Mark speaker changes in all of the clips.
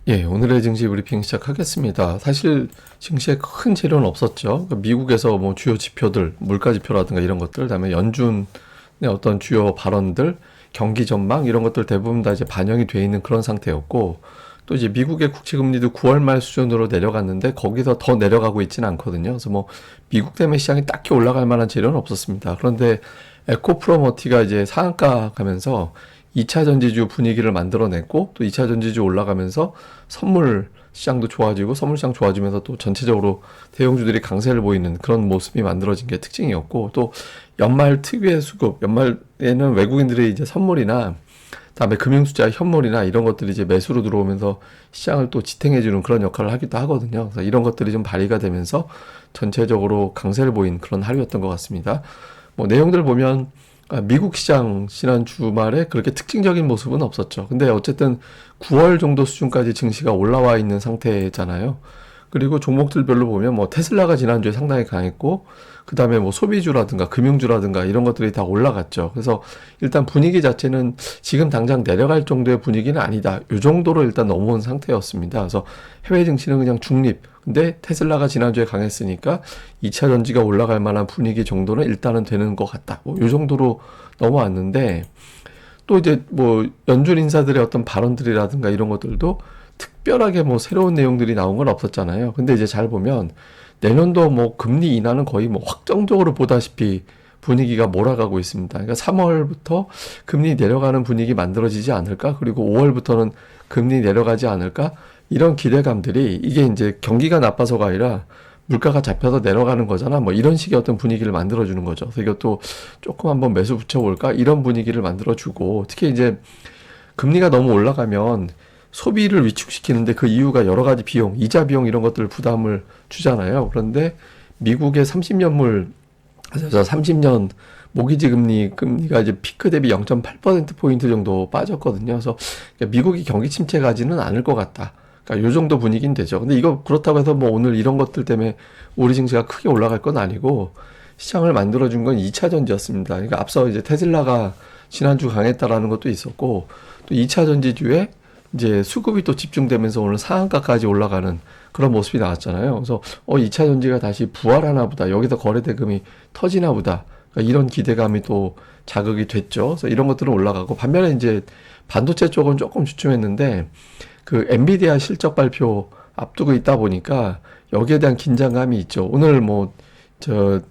Speaker 1: 예, 오늘의 증시 브리핑 시작하겠습니다. 사실 증시에 큰 재료는 없었죠. 그러니까 미국에서 뭐 주요 지표들, 물가 지표라든가 이런 것들, 그다음에 연준의 어떤 주요 발언들, 경기 전망 이런 것들 대부분 다 이제 반영이 돼 있는 그런 상태였고, 또 이제 미국의 국채 금리도 9월 말 수준으로 내려갔는데 거기서 더 내려가고 있지는 않거든요. 그래서 뭐 미국 때문에 시장이 딱히 올라갈 만한 재료는 없었습니다. 그런데 에코프로머티가 이제 상한가 가면서 2차 전지주 분위기를 만들어냈고 또 2차 전지주 올라가면서 선물 시장도 좋아지고 선물 시장 좋아지면서 또 전체적으로 대형주들이 강세를 보이는 그런 모습이 만들어진 게 특징이었고, 또 연말 특유의 수급, 연말에는 외국인들이 이제 선물이나 다음에 금융투자 현물이나 이런 것들이 이제 매수로 들어오면서 시장을 또 지탱해주는 그런 역할을 하기도 하거든요. 그래서 이런 것들이 좀 발휘가 되면서 전체적으로 강세를 보인 그런 하루였던 것 같습니다. 뭐 내용들 보면 미국 시장 지난 주말에 그렇게 특징적인 모습은 없었죠. 근데 어쨌든 9월 정도 수준까지 증시가 올라와 있는 상태잖아요. 그리고 종목들별로 보면 뭐 테슬라가 지난주에 상당히 강했고, 그 다음에 뭐 소비주라든가 금융주라든가 이런 것들이 다 올라갔죠. 그래서 일단 분위기 자체는 지금 당장 내려갈 정도의 분위기는 아니다, 이 정도로 일단 넘어온 상태였습니다. 그래서 해외 증시는 그냥 중립. 근데 테슬라가 지난주에 강했으니까 2차 전지가 올라갈 만한 분위기 정도는 일단은 되는 것 같다, 뭐 이 정도로 넘어왔는데, 또 이제 뭐 연준 인사들의 어떤 발언들이라든가 이런 것들도 특별하게 뭐 새로운 내용들이 나온 건 없었잖아요. 근데 이제 잘 보면 내년도 뭐 금리 인하는 거의 뭐 확정적으로 보다시피 분위기가 몰아가고 있습니다. 그러니까 3월부터 금리 내려가는 분위기 만들어지지 않을까? 그리고 5월부터는 금리 내려가지 않을까? 이런 기대감들이, 이게 이제 경기가 나빠서가 아니라 물가가 잡혀서 내려가는 거잖아, 뭐 이런 식의 어떤 분위기를 만들어주는 거죠. 그래서 이것도 조금 한번 매수 붙여볼까, 이런 분위기를 만들어주고, 특히 이제 금리가 너무 올라가면 소비를 위축시키는데 그 이유가 여러 가지 비용, 이자 비용 이런 것들 부담을 주잖아요. 그런데 미국의 30년물, 30년 모기지 금리가 이제 피크 대비 0.8%포인트 정도 빠졌거든요. 그래서 미국이 경기 침체 가지는 않을 것 같다, 그러니까 요 정도 분위기는 되죠. 근데 이거 그렇다고 해서 뭐 오늘 이런 것들 때문에 우리 증시가 크게 올라갈 건 아니고, 시장을 만들어준 건 2차 전지였습니다. 그러니까 앞서 이제 테슬라가 지난주 강했다라는 것도 있었고, 또 2차 전지주에 이제 수급이 또 집중되면서 오늘 상한가까지 올라가는 그런 모습이 나왔잖아요. 그래서 2차 전지가 다시 부활하나 보다, 여기서 거래 대금이 터지나 보다, 그러니까 이런 기대감이 또 자극이 됐죠. 그래서 이런 것들은 올라가고, 반면에 이제 반도체 쪽은 조금 주춤했는데 그 엔비디아 실적 발표 앞두고 있다 보니까 여기에 대한 긴장감이 있죠. 오늘 뭐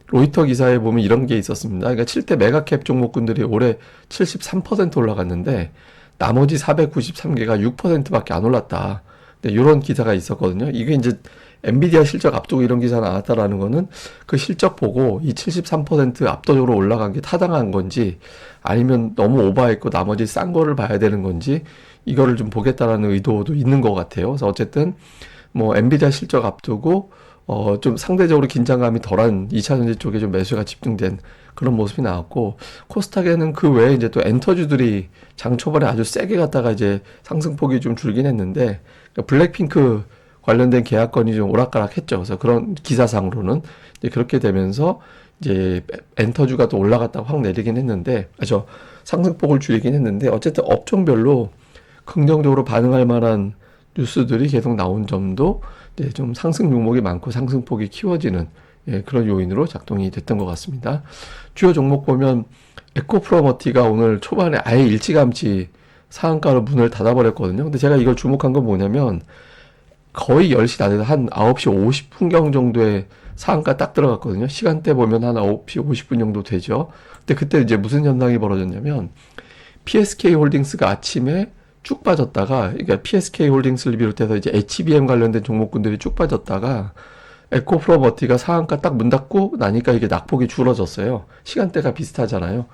Speaker 1: 로이터 기사에 보면 이런 게 있었습니다. 그러니까 7대 메가캡 종목군들이 올해 73% 올라갔는데 나머지 493개가 6%밖에 안 올랐다. 네, 이런 기사가 있었거든요. 이게 이제 엔비디아 실적 앞두고 이런 기사 나왔다라는 거는 그 실적 보고 이 73% 압도적으로 올라간 게 타당한 건지, 아니면 너무 오버했고 나머지 싼 거를 봐야 되는 건지, 이거를 좀 보겠다라는 의도도 있는 것 같아요. 그래서 어쨌든 뭐 엔비디아 실적 앞두고 좀 상대적으로 긴장감이 덜한 2차 전지 쪽에 좀 매수가 집중된 그런 모습이 나왔고, 코스닥에는 그 외에 이제 또 엔터주들이 장 초반에 아주 세게 갔다가 이제 상승폭이 좀 줄긴 했는데, 그러니까 블랙핑크 관련된 계약건이 좀 오락가락했죠. 그래서 그런 기사상으로는 이제 그렇게 되면서 이제 엔터주가 또 올라갔다가 확 내리긴 했는데, 상승폭을 줄이긴 했는데, 어쨌든 업종별로 긍정적으로 반응할 만한 뉴스들이 계속 나온 점도 이제 좀 상승 종목이 많고 상승폭이 키워지는, 그런 요인으로 작동이 됐던 것 같습니다. 주요 종목 보면 에코프로머티가 오늘 초반에 아예 일찌감치 상한가로 문을 닫아버렸거든요. 근데 제가 이걸 주목한 건 뭐냐면 거의 10시 다 돼서 한 9시 50분경 정도에 상한가 딱 들어갔거든요. 시간대 보면 한 9시 50분 정도 되죠. 근데 그때 이제 무슨 현상이 벌어졌냐면 PSK 홀딩스가 아침에 쭉 빠졌다가, 그러니까 PSK 홀딩스를 비롯해서 이제 HBM 관련된 종목군들이 쭉 빠졌다가 에코프로머티가 상한가 딱 문 닫고 나니까 이게 낙폭이 줄어졌어요. 시간대가 비슷하잖아요.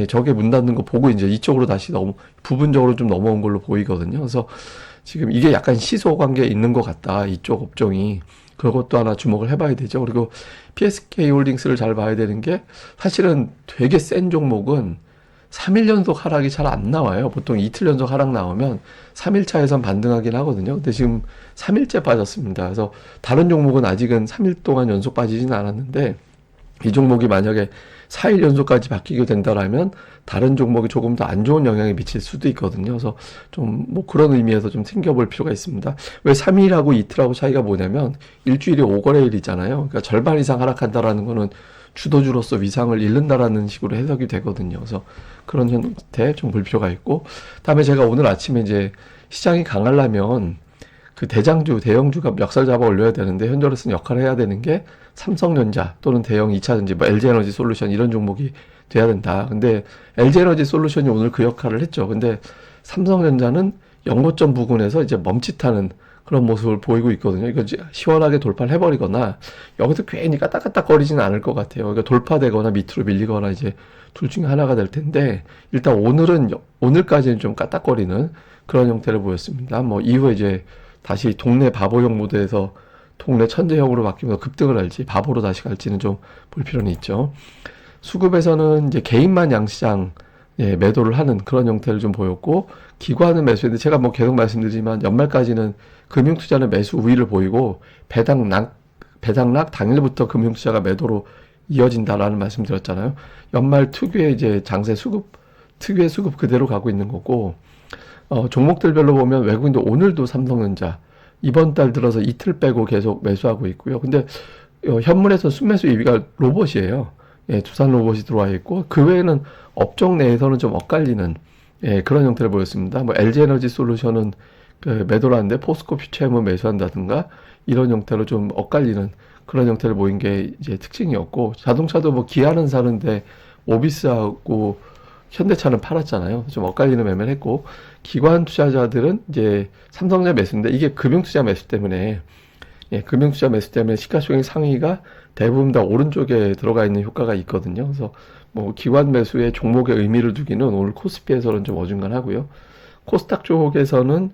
Speaker 1: 저게 문 닫는 거 보고 이제 이쪽으로 다시 부분적으로 좀 넘어온 걸로 보이거든요. 그래서 지금 이게 약간 시소 관계에 있는 것 같다, 이쪽 업종이. 그것도 하나 주목을 해봐야 되죠. 그리고 PSK 홀딩스를 잘 봐야 되는 게, 사실은 되게 센 종목은 3일 연속 하락이 잘 안 나와요. 보통 이틀 연속 하락 나오면 3일차에선 반등하긴 하거든요. 근데 지금 3일째 빠졌습니다. 그래서 다른 종목은 아직은 3일 동안 연속 빠지진 않았는데 이 종목이 만약에 4일 연속까지 바뀌게 된다라면 다른 종목이 조금 더 안 좋은 영향이 미칠 수도 있거든요. 그래서 좀 뭐 그런 의미에서 좀 챙겨볼 필요가 있습니다. 왜 3일하고 이틀하고 차이가 뭐냐면 일주일이 5거래일이잖아요. 그러니까 절반 이상 하락한다라는 거는 주도주로서 위상을 잃는다라는 식으로 해석이 되거든요. 그래서 그런 형태 좀 볼 필요가 있고, 다음에 제가 오늘 아침에 이제 시장이 강하려면 그 대장주, 대형주가 멱살 잡아 올려야 되는데 현재로서는 역할을 해야 되는 게 삼성전자 또는 대형 2차전지, 뭐 LG에너지 솔루션 이런 종목이 돼야 된다. 근데 LG에너지 솔루션이 오늘 그 역할을 했죠. 근데 삼성전자는 연고점 부근에서 이제 멈칫하는 그런 모습을 보이고 있거든요. 이거 시원하게 돌파를 해버리거나 여기서 괜히 까딱까딱거리지는 않을 것 같아요. 그러니까 돌파되거나 밑으로 밀리거나 이제 둘 중에 하나가 될 텐데, 일단 오늘까지는 좀 까딱거리는 그런 형태를 보였습니다. 뭐 이후에 이제 다시 동네 바보형 모드에서 동네 천재형으로 바뀌면서 급등을 할지 바보로 다시 갈지는 좀 볼 필요는 있죠. 수급에서는 이제 개인만 양시장 매도를 하는 그런 형태를 좀 보였고, 기관은 매수했는데 제가 뭐 계속 말씀드리지만 연말까지는 금융투자는 매수 우위를 보이고 배당락 당일부터 금융투자가 매도로 이어진다라는 말씀드렸잖아요. 연말 특유의 이제 장세 수급 특유의 수급 그대로 가고 있는 거고, 종목들별로 보면 외국인도 오늘도 삼성전자 이번 달 들어서 이틀 빼고 계속 매수하고 있고요. 근데 현물에서 순매수 2위가 로봇이에요. 두산 로봇이 들어와 있고, 그 외에는 업종 내에서는 좀 엇갈리는 그런 형태를 보였습니다. 뭐 LG에너지 솔루션은 그 매도를 하는데 포스코 퓨처엠은 매수한다든가 이런 형태로 좀 엇갈리는 그런 형태를 보인 게 이제 특징이었고, 자동차도 뭐 기아는 사는데 오비스하고 현대차는 팔았잖아요. 좀 엇갈리는 매매를 했고, 기관 투자자들은 이제 삼성전자 매수인데 이게 금융투자 매수 때문에 금융투자 매수 때문에 시가총액 상위가 대부분 다 오른쪽에 들어가 있는 효과가 있거든요. 그래서 뭐 기관 매수의 종목의 의미를 두기는 오늘 코스피에서는 좀 어중간하고요. 코스닥 쪽에서는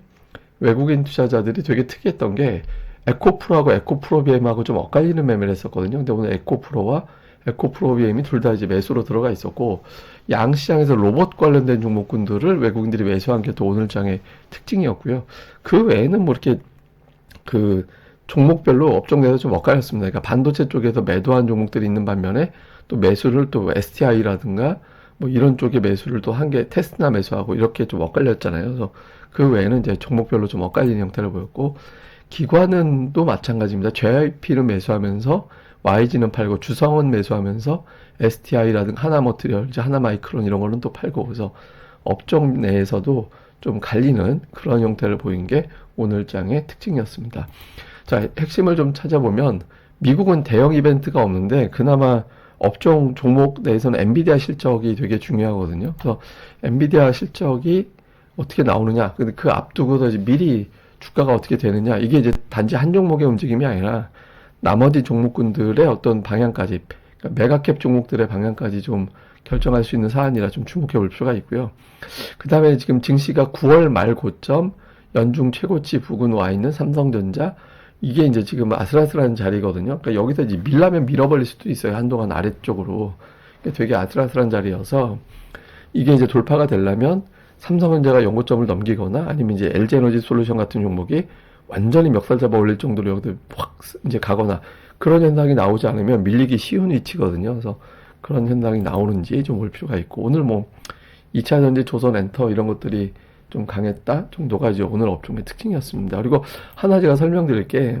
Speaker 1: 외국인 투자자들이 되게 특이했던 게 에코프로하고 에코프로비엠하고 좀 엇갈리는 매매를 했었거든요. 근데 오늘 에코프로와 에코프로비엠이 둘 다 이제 매수로 들어가 있었고, 양시장에서 로봇 관련된 종목군들을 외국인들이 매수한 게 또 오늘 장의 특징이었고요. 그 외에는 뭐 이렇게 그 종목별로 업종 내에서 좀 엇갈렸습니다. 그러니까 반도체 쪽에서 매도한 종목들이 있는 반면에 또 매수를 또 STI라든가 뭐 이런 쪽에 매수를 또 한 개 테스트나 매수하고 이렇게 좀 엇갈렸잖아요. 그래서 그 외에는 이제 종목별로 좀 엇갈리는 형태를 보였고, 기관은 또 마찬가지입니다. JYP는 매수하면서 YG는 팔고, 주성은 매수하면서 STI라든가 하나머티리얼, 이제 하나마이크론 이런 거는 또 팔고, 그래서 업종 내에서도 좀 갈리는 그런 형태를 보인 게 오늘 장의 특징이었습니다. 자, 핵심을 좀 찾아보면 미국은 대형 이벤트가 없는데 그나마 업종 종목 내에서는 엔비디아 실적이 되게 중요하거든요. 그래서 엔비디아 실적이 어떻게 나오느냐, 근데 그 앞두고서 이제 미리 주가가 어떻게 되느냐, 이게 이제 단지 한 종목의 움직임이 아니라 나머지 종목군들의 어떤 방향까지, 그러니까 메가캡 종목들의 방향까지 좀 결정할 수 있는 사안이라 좀 주목해 볼 필요가 있고요. 그 다음에 지금 증시가 9월 말 고점 연중 최고치 부근 와 있는 삼성전자, 이게 이제 지금 아슬아슬한 자리거든요. 그러니까 여기서 이제 밀라면 밀어버릴 수도 있어요. 한동안 아래쪽으로. 되게 아슬아슬한 자리여서 이게 이제 돌파가 되려면 삼성전자가 연고점을 넘기거나 아니면 이제 LG에너지 솔루션 같은 종목이 완전히 멱살 잡아 올릴 정도로 여기서 확 이제 가거나 그런 현상이 나오지 않으면 밀리기 쉬운 위치거든요. 그래서 그런 현상이 나오는지 좀 볼 필요가 있고, 오늘 뭐 2차전지, 조선엔터 이런 것들이 좀 강했다 정도가 이제 오늘 업종의 특징이었습니다. 그리고 하나 제가 설명드릴 게,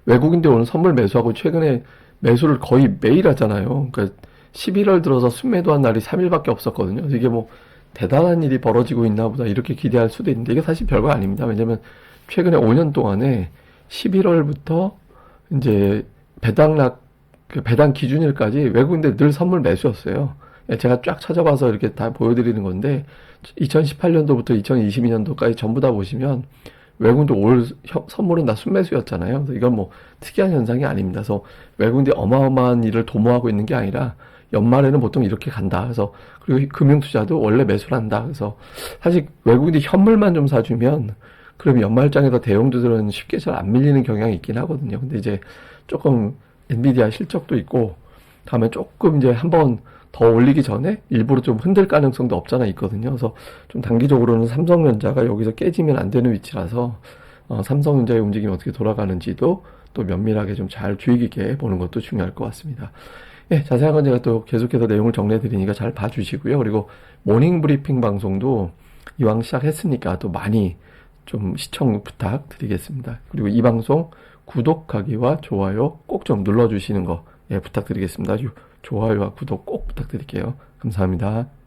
Speaker 1: 외국인들 오늘 선물 매수하고 최근에 매수를 거의 매일 하잖아요. 그러니까 11월 들어서 순매도한 날이 3일밖에 없었거든요. 그래서 이게 뭐 대단한 일이 벌어지고 있나 보다 이렇게 기대할 수도 있는데 이게 사실 별거 아닙니다. 왜냐면 최근에 5년 동안에 11월부터 이제 배당 기준일까지 외국인들 늘 선물 매수였어요. 제가 쫙 찾아봐서 이렇게 다 보여드리는 건데 2018년도부터 2022년도까지 전부 다 보시면 외국인들 올 선물은 다 순매수였잖아요. 그래서 이건 뭐 특이한 현상이 아닙니다. 그래서 외국인들이 어마어마한 일을 도모하고 있는 게 아니라 연말에는 보통 이렇게 간다. 그래서 그리고 금융투자도 원래 매수를 한다. 그래서 사실 외국인들이 현물만 좀 사주면 그럼 연말장에서 대형주들은 쉽게 잘 안 밀리는 경향이 있긴 하거든요. 근데 이제 조금 엔비디아 실적도 있고 다음에 조금 이제 한번 더 올리기 전에 일부러 좀 흔들 가능성도 없잖아 있거든요. 그래서 좀 단기적으로는 삼성전자가 여기서 깨지면 안 되는 위치라서 삼성전자의 움직임이 어떻게 돌아가는지도 또 면밀하게 좀 잘 주의 깊게 보는 것도 중요할 것 같습니다. 예, 자세한 건 제가 또 계속해서 내용을 정리해 드리니까 잘 봐주시고요. 그리고 모닝 브리핑 방송도 이왕 시작했으니까 또 많이 좀 시청 부탁드리겠습니다. 그리고 이 방송 구독하기와 좋아요 꼭 좀 눌러주시는 거 예, 부탁드리겠습니다. 좋아요와 구독 꼭 부탁드릴게요. 감사합니다.